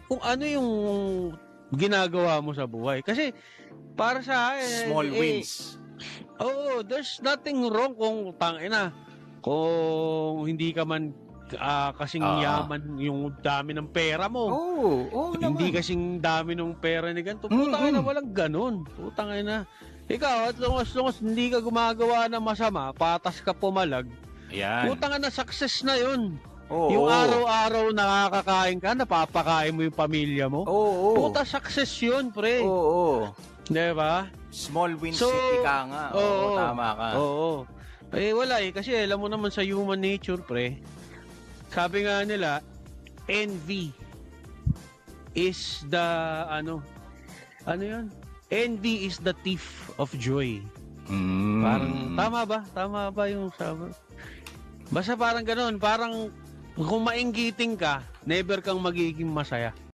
kung ano yung ginagawa mo sa buhay. Kasi para sa akin, Small wins. Oo, there's nothing wrong kung tangina. Kung hindi ka man kasing yaman yung dami ng pera mo. Oo Hindi naman. kasing dami ng pera ni ganito. Putang ina, walang ganun. Putang ina. Ikaw, at long as hindi ka gumagawa ng masama, patas ka pumalag, Ayan. putang ina, success na yun. Oo. Yung araw-araw nakakakain ka, napapakain mo yung pamilya mo. Oo. Puta, success yun, pre. Oo. Diba? Small wins So, ika nga. Oo, tama ka. Oo. Eh, wala eh. Kasi alam mo naman sa human nature, pre. Sabi nga nila, envy is the, ano yun? Envy is the thief of joy. Parang, tama ba? Tama ba yung sabi? Basta parang ganun. Parang, kung mainggiting ka, never kang magiging masaya.